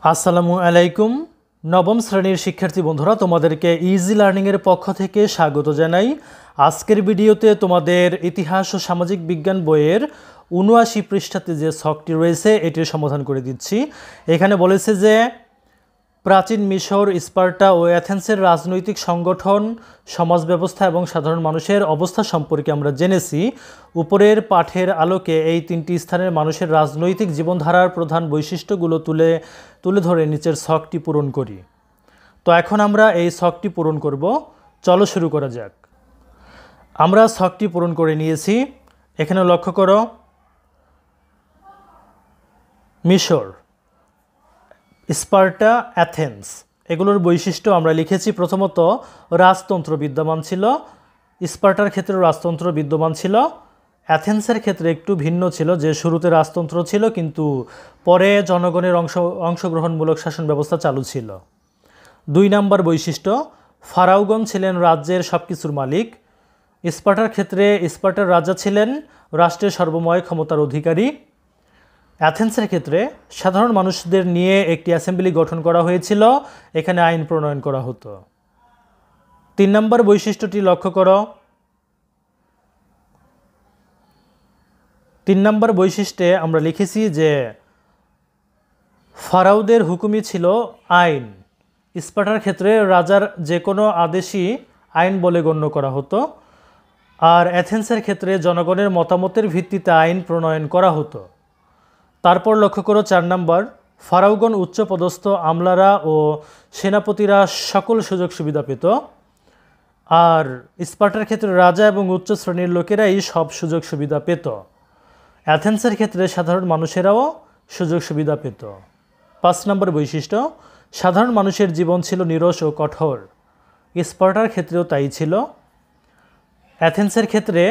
আসসালামু আলাইকুম। নবম শ্রেণীর শিক্ষার্থী বন্ধুরা, তোমাদেরকে ইজি লার্নিংয়ের পক্ষ থেকে স্বাগত জানাই। আজকের ভিডিওতে তোমাদের ইতিহাস ও সামাজিক বিজ্ঞান বইয়ের ৭৯ পৃষ্ঠাতে যে ছকটি রয়েছে এটির সমাধান করে দিচ্ছি। এখানে বলেছে যে প্রাচীন মিশর, স্পার্টা ও অ্যাথেন্সের রাজনৈতিক সংগঠন, সমাজ ব্যবস্থা এবং সাধারণ মানুষের অবস্থা সম্পর্কে আমরা জেনেছি। উপরের পাঠের আলোকে এই তিনটি স্থানের মানুষের রাজনৈতিক জীবনধারার প্রধান বৈশিষ্ট্যগুলো তুলে ধরে নিচের ছকটি পূরণ করি। তো এখন আমরা এই ছকটি পূরণ করব। চলো শুরু করা যাক। আমরা ছকটি পূরণ করে নিয়েছি। এখানে লক্ষ্য করো, মিশর, স্পার্টা, অ্যাথেন্স এগুলোর বৈশিষ্ট্য আমরা লিখেছি। প্রথমত, রাজতন্ত্র বিদ্যমান ছিল। স্পার্টার ক্ষেত্রে রাজতন্ত্র বিদ্যমান ছিল। অ্যাথেন্সের ক্ষেত্রে একটু ভিন্ন ছিল, যে শুরুতে রাজতন্ত্র ছিল কিন্তু পরে জনগণের অংশগ্রহণমূলক শাসন ব্যবস্থা চালু ছিল। ২ নম্বর বৈশিষ্ট্য, ফারাওগণ ছিলেন রাজ্যের সব কিছুর মালিক। স্পার্টার ক্ষেত্রে স্পার্টার রাজা ছিলেন রাষ্ট্রের সর্বময় ক্ষমতার অধিকারী। অ্যাথেন্সের ক্ষেত্রে সাধারণ মানুষদের নিয়ে একটি অ্যাসেম্বলি গঠন করা হয়েছিল, এখানে আইন প্রণয়ন করা হতো। ৩ নম্বর বৈশিষ্ট্যটি লক্ষ্য করো। ৩ নম্বর বৈশিষ্ট্যে আমরা লিখেছি যে ফারাওদের হুকুমই ছিল আইন। স্পার্টার ক্ষেত্রে রাজার যে কোনো আদেশই আইন বলে গণ্য করা হতো, আর অ্যাথেন্সের ক্ষেত্রে জনগণের মতামতের ভিত্তিতে আইন প্রণয়ন করা হতো। তারপর লক্ষ্য করো ৪ নম্বর, ফারাওগণ উচ্চপদস্থ আমলারা ও সেনাপতিরা সকল সুযোগ সুবিধা পেত, আর স্পার্টার ক্ষেত্রে রাজা এবং উচ্চ শ্রেণীর লোকেরাই সব সুযোগ সুবিধা পেত। অ্যাথেন্সের ক্ষেত্রে সাধারণ মানুষেরাও সুযোগ সুবিধা পেত। ৫ নম্বর বৈশিষ্ট্য, সাধারণ মানুষের জীবন ছিল নিরস ও কঠোর। স্পার্টার ক্ষেত্রেও তাই ছিল। অ্যাথেন্সের ক্ষেত্রে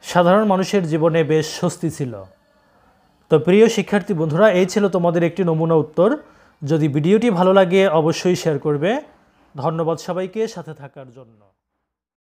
সাধারণ মানুষের জীবনে বেশ স্বস্তি ছিল। তো প্রিয় শিক্ষার্থী বন্ধুরা, এই ছিল তোমাদের একটি নমুনা উত্তর। যদি ভিডিওটি ভালো লাগে অবশ্যই শেয়ার করবে। ধন্যবাদ সবাইকে সাথে থাকার জন্য।